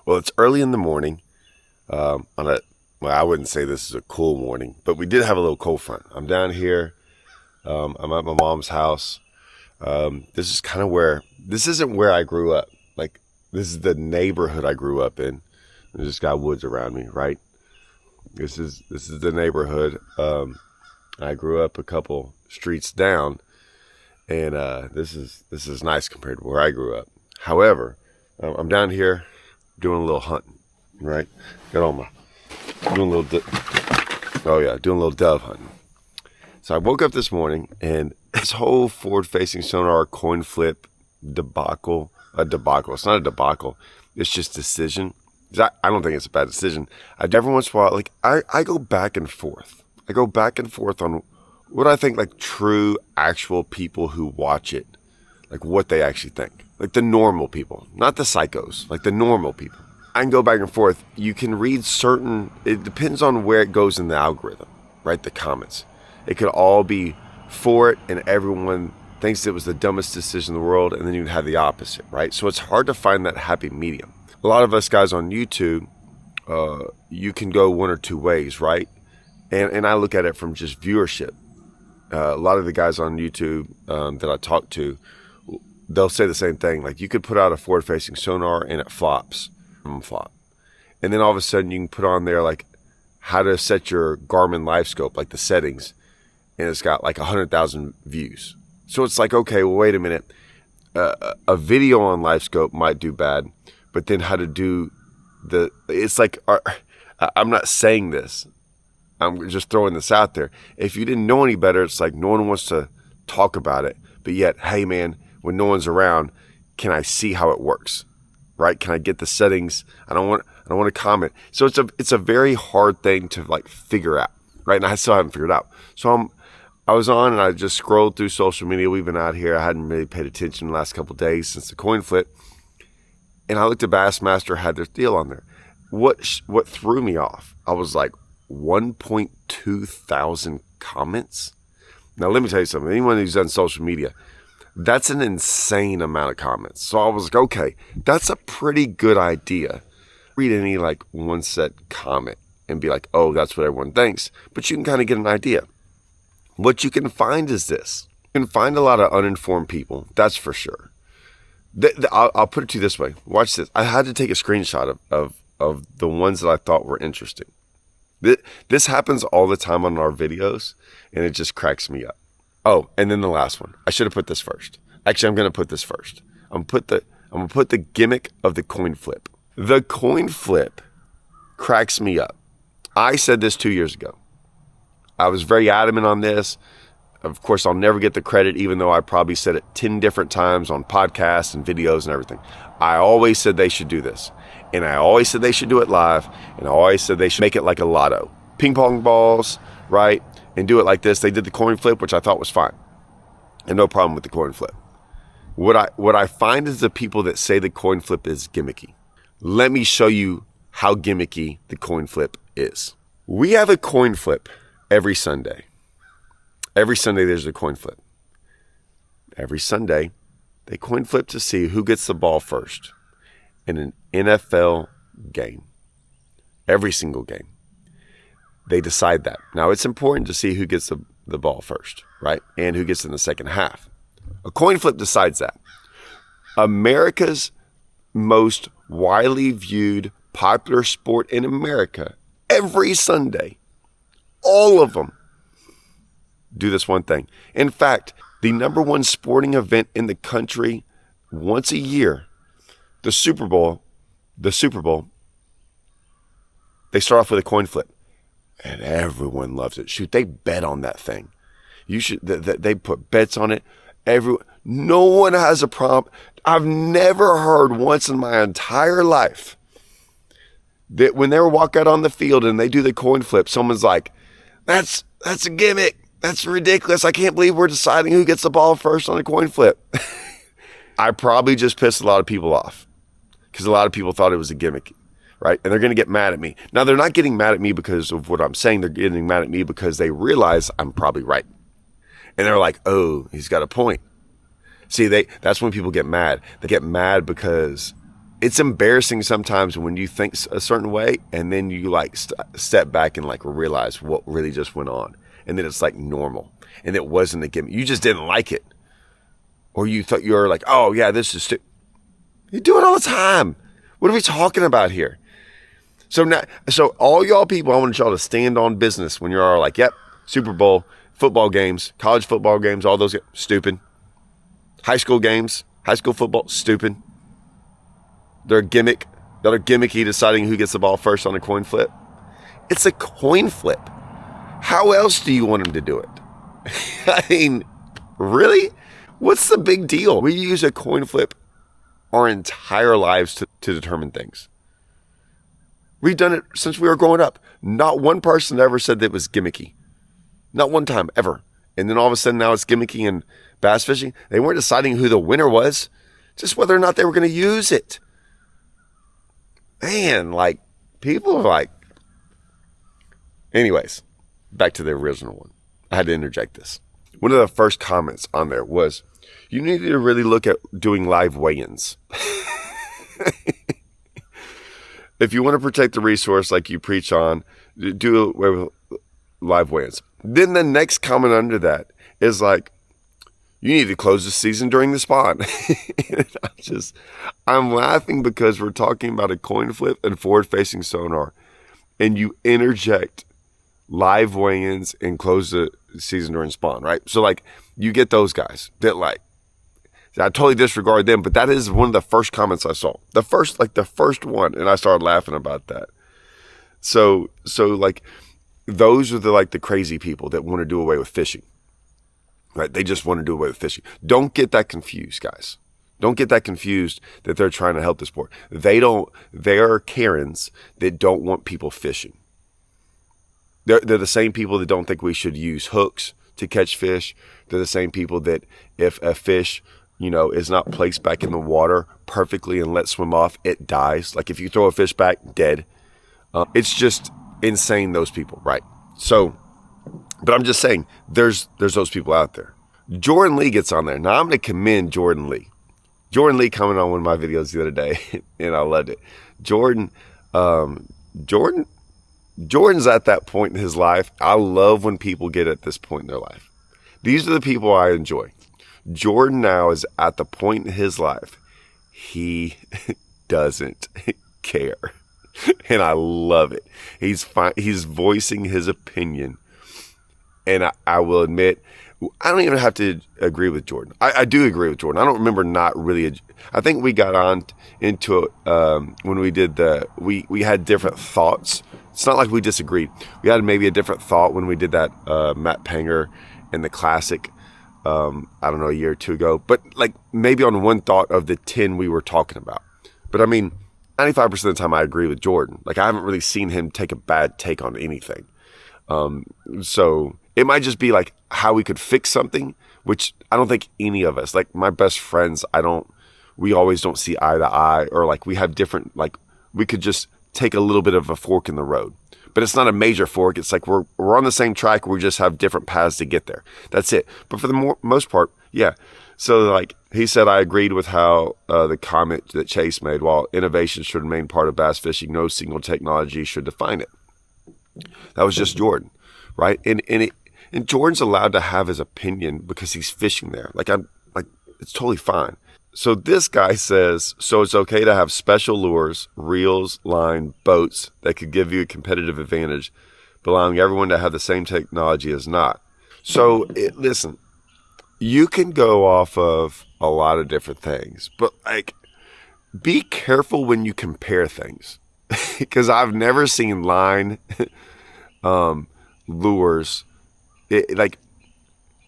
Well, it's early in the morning. I wouldn't say this is a cool morning, but we did have a little cold front. I'm down here. I'm at my mom's house. This is kind of this isn't where I grew up. Like, this is the neighborhood I grew up in. There's just got woods around me, right? This is the neighborhood. I grew up a couple streets down, and this is nice compared to where I grew up. However, I'm down here doing a little hunting, right? Doing a little dove hunting. So I woke up this morning, and this whole forward-facing sonar coin flip debacle. It's not a debacle. It's just decision. I don't think it's a bad decision. Every once in a while, I go back and forth. I go back and forth on what I think, like, true, actual people who watch it, like, what they actually think. Like, the normal people, not the psychos, like the normal people. I can go back and forth. You can read it depends on where it goes in the algorithm, right? The comments. It could all be for it, and everyone thinks it was the dumbest decision in the world, and then you'd have the opposite, right? So it's hard to find that happy medium. A lot of us guys on YouTube, you can go one or two ways, right? And I look at it from just viewership. A lot of the guys on YouTube that I talk to, they'll say the same thing. Like, you could put out a forward-facing sonar and it flops. And then all of a sudden you can put on there, like, how to set your Garmin live scope, like the settings, and it's got like 100,000 views. So it's like, okay, well, wait a minute. A video on live scope might do bad, but then how to do it's like, I'm not saying this. I'm just throwing this out there. If you didn't know any better, it's like no one wants to talk about it, but yet, hey man, when no one's around, can I see how it works? Right? Can I get the settings? I don't want to comment. So it's a very hard thing to, like, figure out, right? And I still haven't figured it out. So I was on, and I just scrolled through social media. We've been out here. I hadn't really paid attention the last couple of days since the coin flip. And I looked at Bassmaster, had their deal on there. What threw me off? I was like, 1.2 thousand comments. Now let me tell you something. Anyone who's done social media, that's an insane amount of comments. So I was like, okay, that's a pretty good idea. Read any, like, one set comment and be like, oh, that's what everyone thinks. But you can kind of get an idea. What you can find is this. You can find a lot of uninformed people. That's for sure. I'll put it to you this way. Watch this. I had to take a screenshot of the ones that I thought were interesting. This happens all the time on our videos, and it just cracks me up. Oh, and then the last one. I should have put this first. Actually, I'm going to put this first. I'm going to put the gimmick of the coin flip. The coin flip cracks me up. I said this 2 years ago. I was very adamant on this. Of course, I'll never get the credit, even though I probably said it 10 different times on podcasts and videos and everything. I always said they should do this. And I always said they should do it live. And I always said they should make it like a lotto. Ping pong balls, right? And do it like this. They did the coin flip, which I thought was fine. And no problem with the coin flip. What I find is the people that say the coin flip is gimmicky. Let me show you how gimmicky the coin flip is. We have a coin flip every Sunday. Every Sunday there's a coin flip. Every Sunday they coin flip to see who gets the ball first in an NFL game. Every single game. They decide that. Now, it's important to see who gets the ball first, right? And who gets in the second half. A coin flip decides that. America's most widely viewed popular sport in America, every Sunday, all of them do this one thing. In fact, the number one sporting event in the country once a year, the Super Bowl, they start off with a coin flip. And everyone loves it. Shoot, they bet on that thing. They put bets on it. No one has a problem. I've never heard once in my entire life that when they walk out on the field and they do the coin flip, someone's like, that's a gimmick. That's ridiculous. I can't believe we're deciding who gets the ball first on a coin flip. I probably just pissed a lot of people off because a lot of people thought it was a gimmick. Right? And they're going to get mad at me. Now, they're not getting mad at me because of what I'm saying. They're getting mad at me because they realize I'm probably right. And they're like, oh, he's got a point. See, that's when people get mad. They get mad because it's embarrassing sometimes when you think a certain way and then you like step back and like realize what really just went on. And then it's like normal. And it wasn't a gimmick. You just didn't like it. Or you thought you were like, oh yeah, this is stupid. You do it all the time. What are we talking about here? So all y'all people, I want y'all to stand on business when you're all like, yep, Super Bowl, football games, college football games, all those, stupid. High school games, high school football, stupid. They're a gimmick. They're gimmicky, deciding who gets the ball first on a coin flip. It's a coin flip. How else do you want them to do it? I mean, really? What's the big deal? We use a coin flip our entire lives to determine things. We've done it since we were growing up. Not one person ever said that it was gimmicky. Not one time, ever. And then all of a sudden now it's gimmicky in bass fishing. They weren't deciding who the winner was, just whether or not they were going to use it. Man, like, people are like... Anyways, back to the original one. I had to interject this. One of the first comments on there was, you need to really look at doing live weigh-ins. If you want to protect the resource like you preach on, do away with live weigh-ins. Then the next comment under that is like, you need to close the season during the spawn. I'm laughing because we're talking about a coin flip and forward-facing sonar, and you interject live weigh-ins and close the season during spawn, right? So like, you get those guys that like, I totally disregard them, but that is one of the first comments I saw. The first one, and I started laughing about that. So like, those are the crazy people that want to do away with fishing, right? They just want to do away with fishing. Don't get that confused, guys. Don't get that confused that they're trying to help the sport. They are Karens that don't want people fishing. They're the same people that don't think we should use hooks to catch fish. They're the same people that if a fish, is not placed back in the water perfectly and let swim off, it dies. Like if you throw a fish back, dead. It's just insane, those people, right? So, but I'm just saying, there's those people out there. Jordan Lee gets on there. Now I'm going to commend Jordan Lee. Jordan Lee coming on one of my videos the other day, and I loved it. Jordan's at that point in his life. I love when people get at this point in their life. These are the people I enjoy. Jordan now is at the point in his life. He doesn't care. And I love it. He's voicing his opinion. And I will admit, I don't even have to agree with Jordan. I do agree with Jordan. I don't remember not really. I think we got on into it when we did we had different thoughts. It's not like we disagreed. We had maybe a different thought when we did that Matt Panger and the Classic, I don't know, a year or two ago. But like maybe on one thought of the 10 we were talking about. But I mean, 95% of the time I agree with Jordan. Like I haven't really seen him take a bad take on anything. So it might just be like how we could fix something, which I don't think any of us, like my best friends, we always don't see eye to eye, or like we have different, like we could just take a little bit of a fork in the road, but it's not a major fork. It's like we're on the same track. We just have different paths to get there. That's it. But for the most part, yeah. So like he said, I agreed with how the comment that Chase made, while innovation should remain part of bass fishing, no single technology should define it. That was just Jordan, right? And Jordan's allowed to have his opinion because he's fishing there. Like it's totally fine. So this guy says, so it's okay to have special lures, reels, line, boats that could give you a competitive advantage, but allowing everyone to have the same technology is not. So listen, you can go off of a lot of different things, but like, be careful when you compare things, because I've never seen line, lures,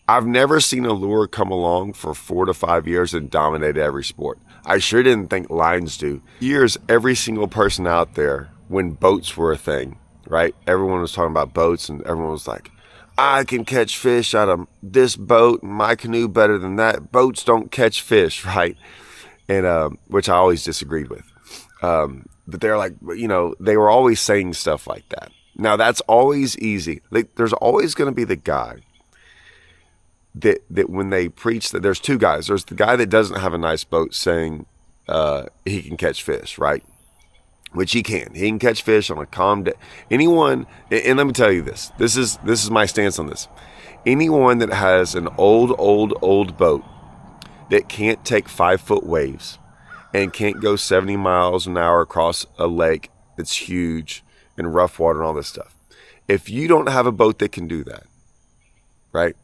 I've never seen a lure come along for 4 to 5 years and dominate every sport. I sure didn't think lines do. Years, every single person out there, when boats were a thing, right? Everyone was talking about boats, and everyone was like, I can catch fish out of this boat, and my canoe better than that. Boats don't catch fish, right? And which I always disagreed with. But they're like, they were always saying stuff like that. Now, that's always easy. There's always going to be the guy that when they preach, that there's two guys. There's the guy that doesn't have a nice boat saying, he can catch fish, right? Which he can. He can catch fish on a calm day. Anyone, and let me tell you this. This is my stance on this. Anyone that has an old boat that can't take 5-foot waves and can't go 70 miles an hour across a lake that's huge and rough water and all this stuff. If you don't have a boat that can do that, right?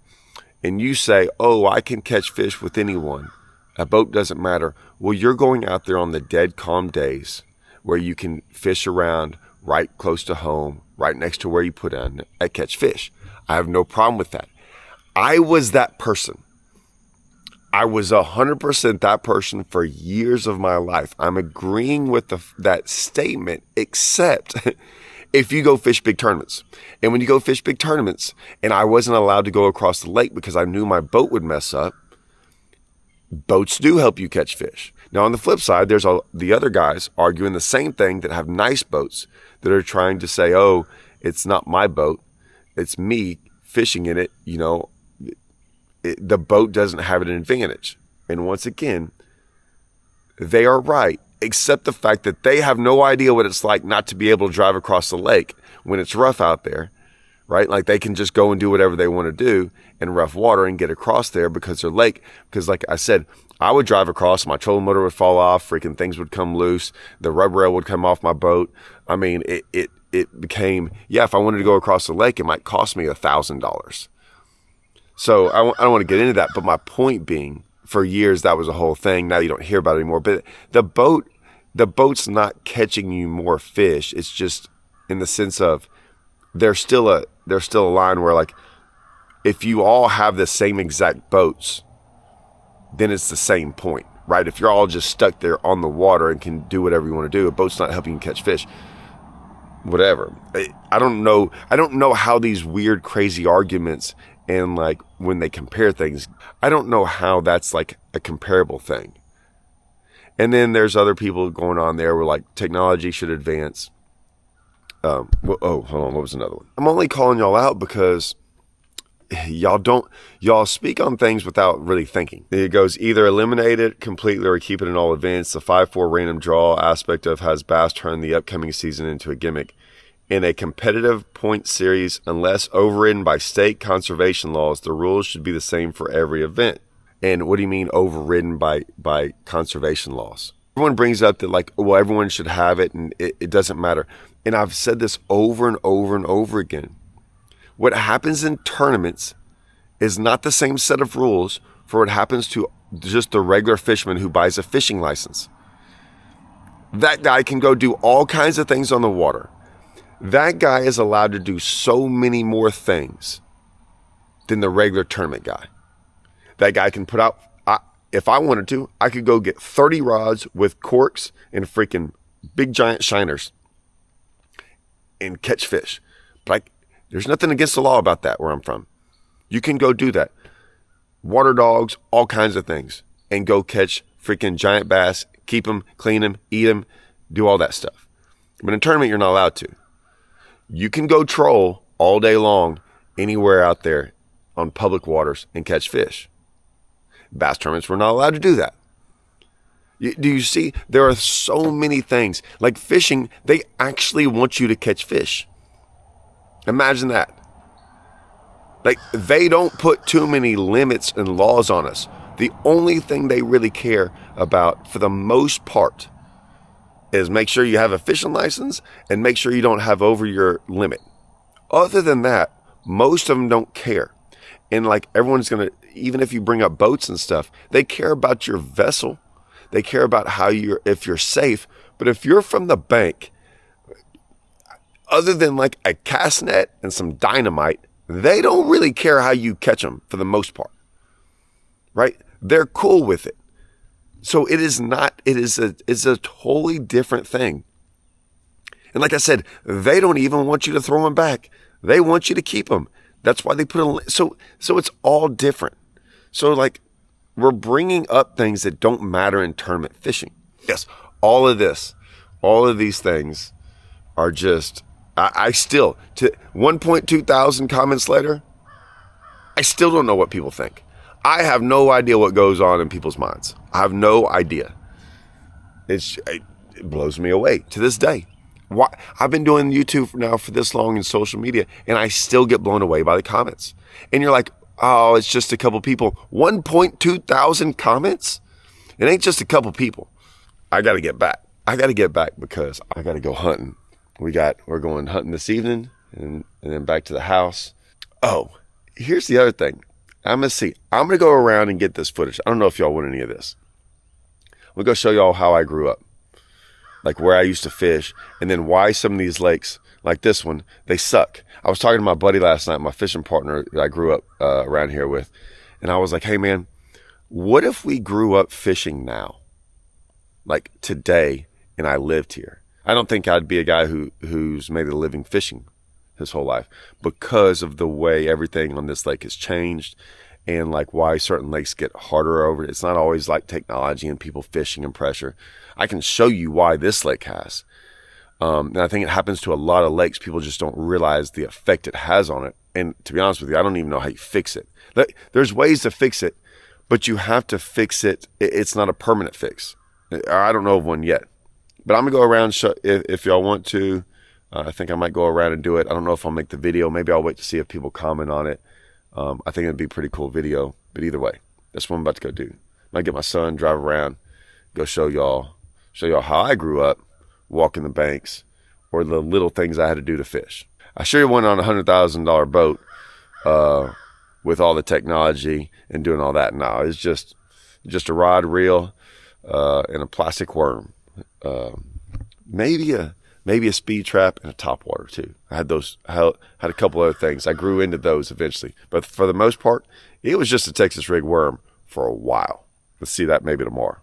And you say, oh, I can catch fish with anyone. A boat doesn't matter. Well, you're going out there on the dead calm days where you can fish around right close to home, right next to where you put in and catch fish. I have no problem with that. I was that person. I was 100% that person for years of my life. I'm agreeing with that statement, except if you go fish big tournaments. And when you go fish big tournaments, and I wasn't allowed to go across the lake because I knew my boat would mess up, boats do help you catch fish. Now, on the flip side, there's the other guys arguing the same thing that have nice boats that are trying to say, oh, it's not my boat. It's me fishing in it. You know, the boat doesn't have an advantage. And once again, they are right, except the fact that they have no idea what it's like not to be able to drive across the lake when it's rough out there, right? Like they can just go and do whatever they want to do in rough water and get across there because they're lake. Because like I said, I would drive across, my trolling motor would fall off, freaking things would come loose, the rubber rail would come off my boat. I mean, it became, yeah, if I wanted to go across the lake, it might cost me $1,000. So I don't want to get into that, but my point being, for years that was a whole thing. Now you don't hear about it anymore. But the boat's not catching you more fish. It's just in the sense of there's still a line where, like, if you all have the same exact boats, then it's the same point, right? If you're all just stuck there on the water and can do whatever you want to do, a boat's not helping you catch fish. Whatever. I don't know how these weird, crazy arguments and like when they compare things, I don't know how that's like a comparable thing. And then there's other people going on there where like technology should advance. Hold on. What was another one? I'm only calling y'all out because y'all speak on things without really thinking. It goes either eliminate it completely or keep it in all events. The 5-4 random draw aspect of has Bass turned the upcoming season into a gimmick. In a competitive point series, unless overridden by state conservation laws, the rules should be the same for every event. And what do you mean overridden by conservation laws? Everyone brings up that like, well, everyone should have it and it doesn't matter. And I've said this over and over and over again. What happens in tournaments is not the same set of rules for what happens to just the regular fisherman who buys a fishing license. That guy can go do all kinds of things on the water. That guy is allowed to do so many more things than the regular tournament guy. That guy can put out, if I wanted to, I could go get 30 rods with corks and freaking big giant shiners and catch fish. But there's nothing against the law about that where I'm from. You can go do that. Water dogs, all kinds of things. And go catch freaking giant bass, keep them, clean them, eat them, do all that stuff. But in a tournament, you're not allowed to. You can go troll all day long anywhere out there on public waters and catch fish. Bass tournaments, we're not allowed to do that. Do you see? There are so many things. Like fishing, they actually want you to catch fish. Imagine that. Like, they don't put too many limits and laws on us. The only thing they really care about, for the most part, is make sure you have a fishing license and make sure you don't have over your limit. Other than that, most of them don't care. And like everyone's going to, even if you bring up boats and stuff, they care about your vessel. They care about if you're safe. But if you're from the bank, other than like a cast net and some dynamite, they don't really care how you catch them for the most part, right? They're cool with it. So it's a totally different thing. And like I said, they don't even want you to throw them back. They want you to keep them. That's why they put so it's all different. So like, we're bringing up things that don't matter in tournament fishing. Yes, all of these things are just, I still, to 1.2 thousand comments later, I still don't know what people think. I have no idea what goes on in people's minds. I have no idea. It blows me away to this day. Why I've been doing YouTube now for this long in social media, and I still get blown away by the comments. And you're like, oh, it's just a couple people. 1.2 thousand comments? It ain't just a couple people. I got to get back. I got to get back because I got to go hunting. We're going hunting this evening, and then back to the house. Oh, here's the other thing. I'm going to go around and get this footage. I don't know if y'all want any of this. I'm going to go show y'all how I grew up. Like where I used to fish, and then why some of these lakes, like this one, they suck. I was talking to my buddy last night, my fishing partner that I grew up around here with, and I was like, hey man, what if we grew up fishing now? Like today, and I lived here. I don't think I'd be a guy who's made a living fishing his whole life because of the way everything on this lake has changed, and like why certain lakes get harder over it. It's not always like technology and people fishing and pressure. I can show you why this lake has. And I think it happens to a lot of lakes. People just don't realize the effect it has on it. And to be honest with you, I don't even know how you fix it. There's ways to fix it, but you have to fix it. It's not a permanent fix. I don't know of one yet. But I'm going to go around if y'all want to. I think I might go around and do it. I don't know if I'll make the video. Maybe I'll wait to see if people comment on it. I think it'd be a pretty cool video. But either way, that's what I'm about to go do. I might get my son, drive around, go show y'all how I grew up, walking the banks, or the little things I had to do to fish. I sure went on a $100,000 boat with all the technology and doing all that. No, it's just a rod, reel, and a plastic worm. Maybe a speed trap and a topwater too. I had a couple other things. I grew into those eventually, but for the most part, it was just a Texas rig worm for a while. Let's see that maybe tomorrow.